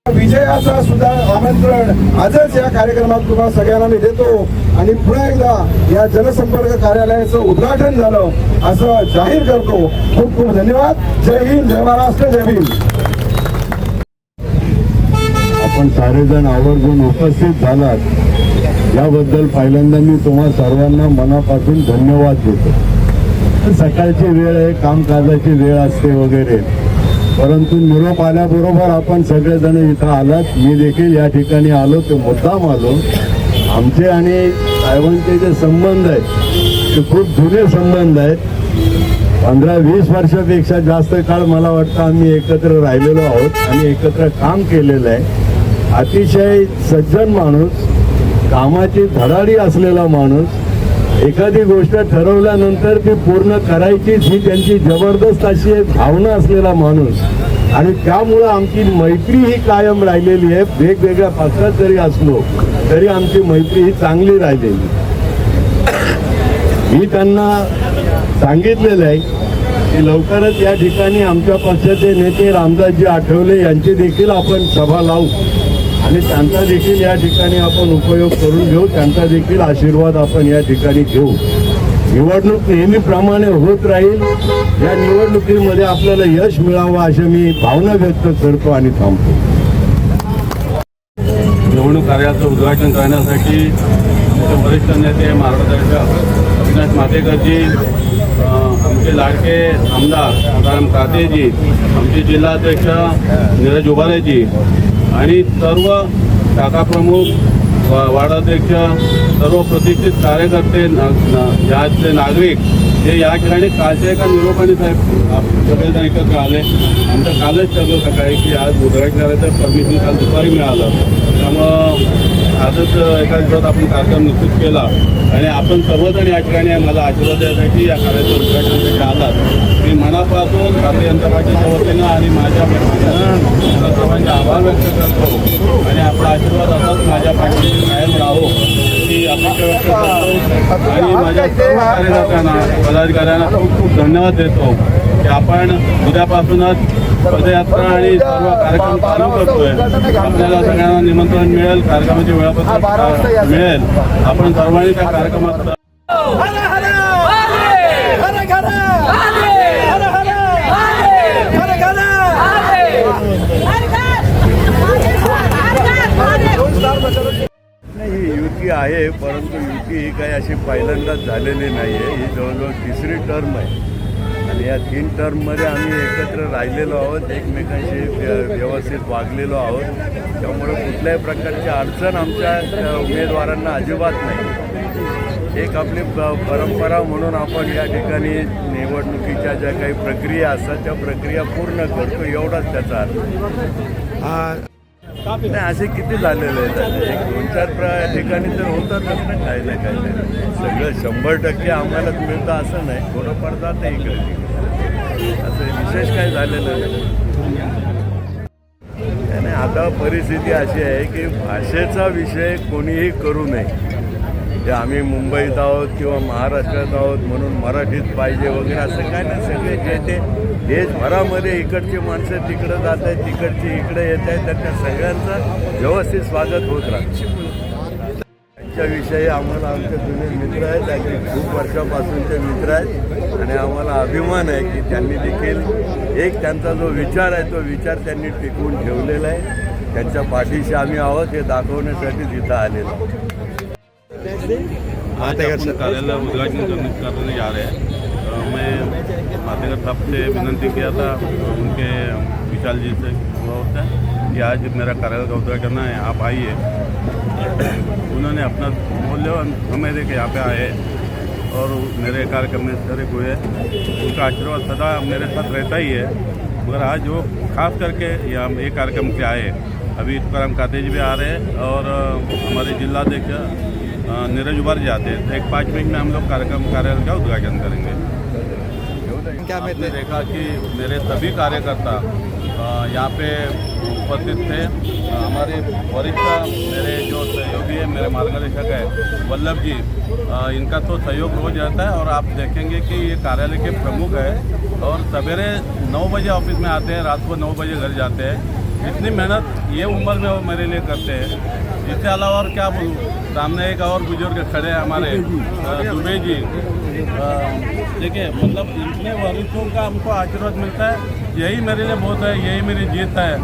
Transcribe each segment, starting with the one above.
विजयाचा सुद्धा आमंत्रण आजच या कार्यक्रमात तुम्हाला सगळ्यांना मी देतो आणि पुन्हा एकदा या जनसंपर्क कार्यालयाचं उद्घाटन झालं असं जाहीर करतो. खूप खूप धन्यवाद. जय हिंद, जय महाराष्ट्र, जय भीम. आपण सारेजण आवर्जून उपस्थित झालात याबद्दल पहिल्यांदा मी तुम्हा सर्वांना मनापासून धन्यवाद देतो. सकाळची वेळ आहे, कामकाजाची वेळ असते वगैरे, परंतु निरोप आल्याबरोबर आपण सगळेजण इथं आलात. मी देखील या ठिकाणी आलो, ते मुद्दाम आलो. आमचे आणि साहेबांचे जे संबंध आहेत ते खूप जुने संबंध आहेत. 15-20 वर्षापेक्षा जास्त काळ मला वाटतं आम्ही एकत्र राहिलेलो आहोत आणि एकत्र काम केलेलं आहे. अतिशय सज्जन माणूस, कामाची धडाडी असलेला माणूस, एखादी गोष्ट ठरवल्यानंतर ती पूर्ण करायचीच ही त्यांची जबरदस्त अशी एक भावना असलेला माणूस. आणि त्यामुळं आमची मैत्री ही कायम राहिलेली आहे. वेगवेगळ्या पक्षात जरी असलो तरी आमची मैत्री ही चांगली राहिलेली. मी त्यांना सांगितलेलं आहे की लवकरच या ठिकाणी आमच्या पक्षाचे नेते रामदासजी आठवले यांची देखील आपण सभा लावू आणि त्यांचा देखील या ठिकाणी आपण उपयोग करून घेऊ. त्यांचा देखील आशीर्वाद आपण या ठिकाणी घेऊ. निवडणूक नेहमीप्रमाणे होत राहील. या निवडणुकीमध्ये आपल्याला यश मिळावं अशी मी भावना व्यक्त करतो आणि थांबतो. निवडणूक कार्याचं उद्घाटन करण्यासाठी आमचे वरिष्ठ नेते मार्गदर्शक अविनाश मातेकरजी, आमचे लाडके आमदार सदाराम कातेजी, आमचे जिल्हाध्यक्ष नीरज उबारेजी आणि सर्व शाखा प्रमुख, वार्डाध्यक्ष, सर्व प्रतिष्ठित कार्यकर्ते, याचे नागरिक हे या ठिकाणी कालच्या एका निरोपाने साहेब सगळेजण एकत्र आले. आमचं कालच ठरलं सकाळी की आज उद्घाटन करायचं परमिशन काल दुपारी मिळालं. त्यामुळं आजच एका दिवसात आपण कार्यक्रम निश्चित केला आणि आपण सर्वजण या ठिकाणी मला आशीर्वाद द्यायसाठी या कार्याचं उद्घाटनासाठी आलात. मी मनापासून भारतीय जनता पार्टीच्या वतीनं आणि माझ्या सर्वांचे आभार व्यक्त करतो आणि आपला आशीर्वाद असाच माझ्या पाठीशी कायम राहो ही अपेक्षा व्यक्त करतो आणि माझ्या सर्व कार्यकर्त्यांना, पदाधिकाऱ्यांना खूप खूप धन्यवाद देतो की आपण उद्यापासूनच पदयात्रा आणि सर्व कार्यक्रम चालू करतोय. आपल्याला सगळ्यांना निमंत्रण मिळेल, कार्यक्रमाचे वेळापत्रक मिळेल. आपण सर्वांनी त्या कार्यक्रमात ही युती आहे, परंतु युती ही काही अशी पहिल्यांदाच झालेली नाही आहे. ही जवळजवळ तिसरी टर्म आहे आणि या 3 टर्ममध्ये आम्ही एकत्र राहिलेलो आहोत, एकमेकांशी व्यवस्थित वागलेलो आहोत. त्यामुळे कुठल्याही प्रकारची अडचण आमच्या उमेदवारांना अजिबात नाही. एक आपली परंपरा म्हणून आपण या ठिकाणी निवडणुकीच्या ज्या काही प्रक्रिया असतात त्या प्रक्रिया पूर्ण करतो, एवढाच त्याचा अर्थ. नाही असे किती झालेले आहेत, एक 2-4 ठिकाणी तर होतातच ना काही नाही काही नाही. सगळं 100% आम्हालाच मिळतं असं नाही, थोडंफार जातं इकडे तिकडे, असं विशेष काय झालेलं नाही. आता परिस्थिती अशी आहे की भाषेचा विषय कोणीही करू नये. ते आम्ही मुंबईत आहोत किंवा महाराष्ट्रात आहोत म्हणून मराठीत पाहिजे वगैरे असं काय नाही. सगळे जे ते देशभरामध्ये इकडची माणसं तिकडं जात आहेत, तिकडची इकडे येत आहेत, तर त्या सगळ्यांचं व्यवस्थित स्वागत होत राहतं. त्यांच्याविषयी आम्हाला आमचे जुने मित्र आहेत, अगदी खूप वर्षापासूनचे मित्र आहेत आणि आम्हाला अभिमान आहे की त्यांनी देखील एक त्यांचा जो विचार आहे तो विचार त्यांनी टिकवून ठेवलेला आहे. त्यांच्या पाठीशी आम्ही आहोत हे दाखवण्यासाठी तिथं आलेलो आहोत. आज अपन कार्यालय उद्घाटन करने जा रहे हैं। मैं मातेगर साहब से विनती किया था उनके विशाल जी से कि आज मेरा कार्यालय का उद्घाटन है, आप आइए। उन्होंने अपना मूल्यवान समय दे के यहाँ पे आए और मेरे कार्यक्रम में शरीक हुए। उनका आशीर्वाद सदा मेरे साथ रहता ही है, मगर आज वो खास करके यहाँ ये कार्यक्रम के आए। अभी तुकाराम काते जी भी आ रहे हैं और हमारे जिलाध्यक्ष नीरज उबार जी आते हैं। तो एक 5 मिनट में हम लोग कार्यालय का उद्घाटन करेंगे। क्या आपने देखा कि मेरे सभी कार्यकर्ता यहाँ पे उपस्थित थे। हमारे वरिष्ठ मेरे जो सहयोगी है, मेरे मार्गदर्शक है वल्लभ जी, इनका तो सहयोग रोज रहता है और आप देखेंगे कि ये कार्यालय के प्रमुख है और सवेरे 9 बजे ऑफिस में आते हैं, रात को 9 बजे घर जाते हैं। इतनी मेहनत ये उम्र में वो मेरे लिए करते हैं। इसके अलावा और क्या बोलूँ, सामने एक और बुजुर्ग खड़े हैं हमारे दुबे जी। देखिए मतलब इतने वरिष्ठों का हमको आशीर्वाद मिलता है, यही मेरे लिए बहुत है, यही मेरी जीत है।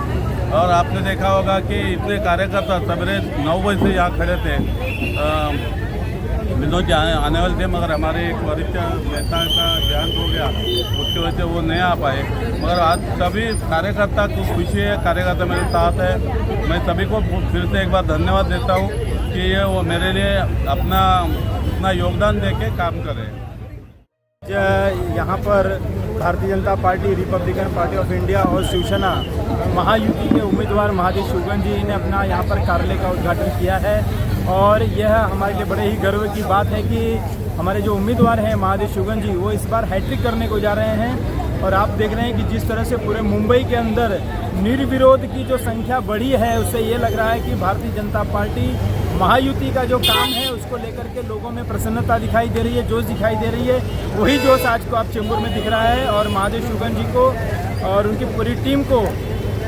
और आपने देखा होगा कि इतने कार्यकर्ता सवेरे 9 बजे से यहाँ खड़े थे। विनोद जी आने वाले थे, मगर हमारे एक वरिष्ठ नेता का देहांत हो गया, उसकी वजह से वो नहीं आ पाए। मगर आज सभी कार्यकर्ता को खुशी है, कार्यकर्ता मेरे साथ है। मैं सभी को फिर से एक बार धन्यवाद देता हूँ कि ये वो मेरे लिए अपना योगदान दे के काम करें। यहाँ पर Bharatiya Janata Party, Republican Party of India और शिवसेना महायुति के उम्मीदवार महादेव शुगन जी ने अपना यहाँ पर कार्यालय का उद्घाटन किया है और यह हमारे लिए बड़े ही गर्व की बात है कि हमारे जो उम्मीदवार हैं महादेव शुगन जी, वो इस बार हैट्रिक करने को जा रहे हैं। और आप देख रहे हैं कि जिस तरह से पूरे मुंबई के अंदर निर्विरोध की जो संख्या बढ़ी है, उससे ये लग रहा है कि भारतीय जनता पार्टी महायुति का जो काम है उसको लेकर के लोगों में प्रसन्नता दिखाई दे रही है, जोश दिखाई दे रही है। वही जोश आज को आप चेंबूर में दिख रहा है और महादेव शुगन जी को और उनकी पूरी टीम को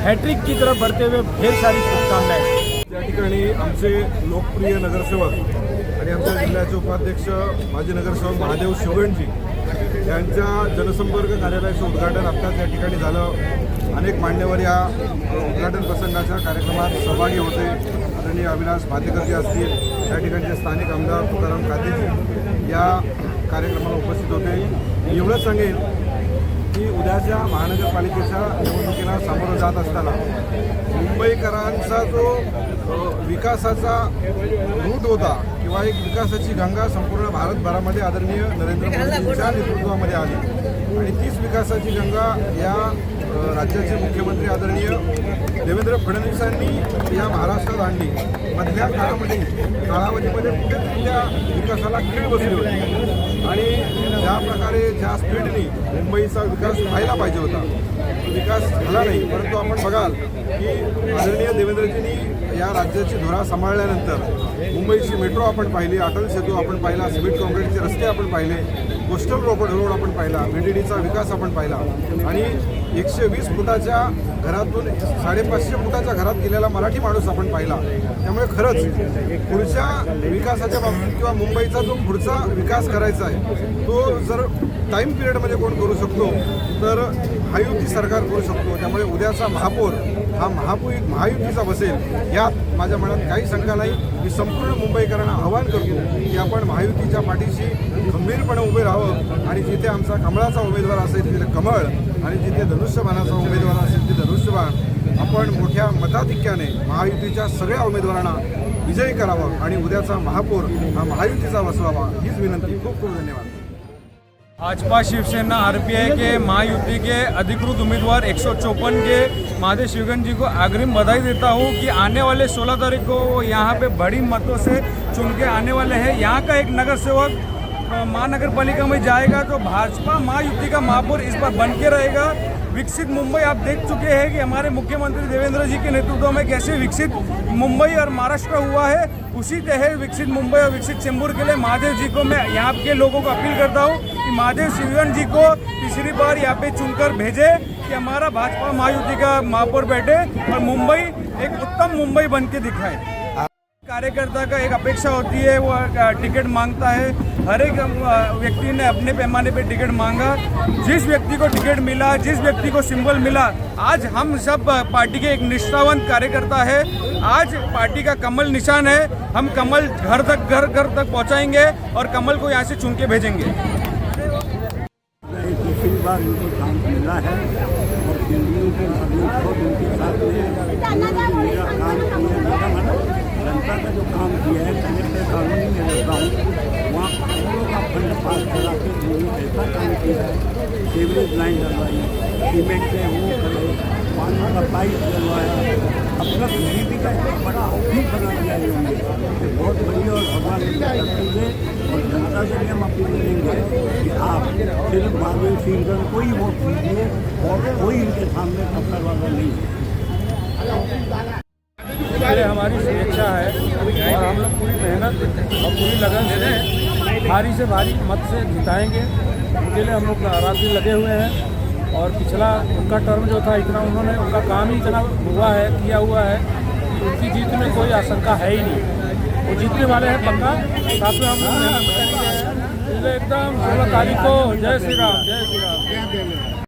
हैट्रिक की तरफ बढ़ते हुए ढेर सारी शुभकामनाएं। त्या ठिकाणी आमचे लोकप्रिय नगरसेवक आणि आमच्या जिल्ह्याचे उपाध्यक्ष माजी नगरसेवक महादेव शुगनजी यांच्या जनसंपर्क कार्यालयाचं उद्घाटन आत्ताच या ठिकाणी झालं। अनेक मान्यवर या उद्घाटन प्रसंगाच्या कार्यक्रमात सहभागी होते। आदरणीय अविनाश भातेकरजी असतील, या ठिकाणचे स्थानिक आमदार तुकाराम कातेजी या कार्यक्रमाला उपस्थित होते। एवढंच सांगेन की उद्याच्या महानगरपालिकेच्या निवडणुकीला सामोरं जात असताना मुंबईकरांचा जो विकासाचा रूट होता किंवा एक विकासाची गंगा संपूर्ण भारतभरामध्ये आदरणीय नरेंद्र मोदींच्या नेतृत्वामध्ये आली आणि तीच विकासाची गंगा या राज्याचे मुख्यमंत्री आदरणीय देवेंद्र फडणवीसांनी या महाराष्ट्रात आणली। मधल्या कालावधीमध्ये कुठेतरी त्या विकासाला खीळ बसली होती आणि ज्या प्रकारे ज्या स्पीडनी मुंबईचा विकास व्हायला पाहिजे होता विकास झाला नाही। परंतु आपण बघाल की आदरणीय देवेंद्रजींनी या राज्याची धुरा सांभाळल्यानंतर मुंबईची मेट्रो आपण पाहिली, अटल सेतू आपण पाहिला, सिमेंट काँक्रीटचे रस्ते आपण पाहिले, कोस्टल रोड आपण पाहिला, VDDचा विकास आपण पाहिला आणि 120 फुटाच्या घरातून 550 फुटाच्या घरात गेलेला मराठी माणूस आपण पाहिला। त्यामुळे खरंच पुढच्या विकासाच्या बाबतीत किंवा मुंबईचा जो पुढचा विकास करायचा आहे तो जर टाईम पिरियडमध्ये कोण करू शकतो तर महायुती सरकार करू शकतो। त्यामुळे उद्याचा महापौर हा महायुतीचा बसेल यात माझ्या मनात काही शंका नाही। मी संपूर्ण मुंबईकरांना आवाहन करतो की आपण महायुतीच्या पाठीशी खंबीरपणे उभे राहावं आणि जिथे आमचा कमळाचा उमेदवार असेल तिथे कमळ आणि जिथे धनुष्यबाणाचा उमेदवार असेल तिथे धनुष्यबाण आपण मोठ्या मताधिक्याने महायुतीच्या सगळ्या उमेदवारांना विजयी करावा आणि उद्याचा महापौर हा महायुतीचा बसवावा हीच विनंती। खूप खूप धन्यवाद। भाजपा शिवसेना आरपीआई के महायुति के अधिकृत उम्मीदवार 154 के महादेव शिवगन जी को अग्रिम बधाई देता हूँ कि आने वाले 16 तारीख को वो यहाँ पे बड़ी मतों से चुन के आने वाले हैं। यहाँ का एक नगर सेवक महानगर पालिका में जाएगा तो भाजपा महायुति का महापौर इस बार बन के रहेगा। विकसित मुंबई आप देख चुके हैं कि हमारे मुख्यमंत्री देवेंद्र जी के नेतृत्व में कैसे विकसित मुंबई और महाराष्ट्र हुआ है। उसी तरह विकसित मुंबई और विकसित चेंबूर के लिए महादेव जी को मैं यहाँ के लोगों को अपील करता हूँ कि महादेव शिवगन जी को तीसरी बार यहाँ पे चुनकर भेजे कि हमारा भाजपा महायुति का महापौर बैठे और मुंबई एक उत्तम मुंबई बन के दिखाए। कार्यकर्ता का एक अपेक्षा होती है, वो टिकट मांगता है। हर एक व्यक्ति ने अपने पैमाने पे टिकट मांगा। जिस व्यक्ति को टिकट मिला, जिस व्यक्ति को सिंबल मिला, आज हम सब पार्टी के एक निष्ठावंत कार्यकर्ता है। आज पार्टी का कमल निशान है। हम कमल घर तक पहुंचाएंगे और कमल को यहाँ से चुन के भेजेंगे। तीसरी बार उनको काम मिला है और दिल्ली के उनके साथ में मेरा काम किया। जनता का जो काम किया है, कलेक्टर कॉलोनी में रहता हूँ, वहाँ करोड़ों का फंड पास करा के उन्होंने ऐसा काम किया है। सीवरेज लाइन डलवाई, सीमेंट के वो करे, पानी का पाइप डलवाया, अपना बीजेपी का एक बड़ा ऑफिस बना दिया है उन्होंने। बहुत बढ़िया और भगवान है और जनता से भी हम अपील करेंगे कि आप सिर्फ महादेव शिवगन को ही वोट दीजिए और कोई इनके सामने टक्कर वाला नहीं है। ये हमारी शुभेच्छा है और हम लोग पूरी मेहनत और पूरी लगन से भारी से भारी मत से जिताएंगे। उनके लिए हम लोग रात दिन लगे हुए हैं और पिछला उनका टर्म जो था इतना उन्होंने उनका काम ही इतना हुआ है, किया हुआ है, तो उनकी जीत में कोई आशंका है ही नहीं। वो जीतने वाले हैं पक्का। साथ में हम लोग मेहनत करेंगे एकदम 16 तारीख को। जय श्री राम, जय श्री राम।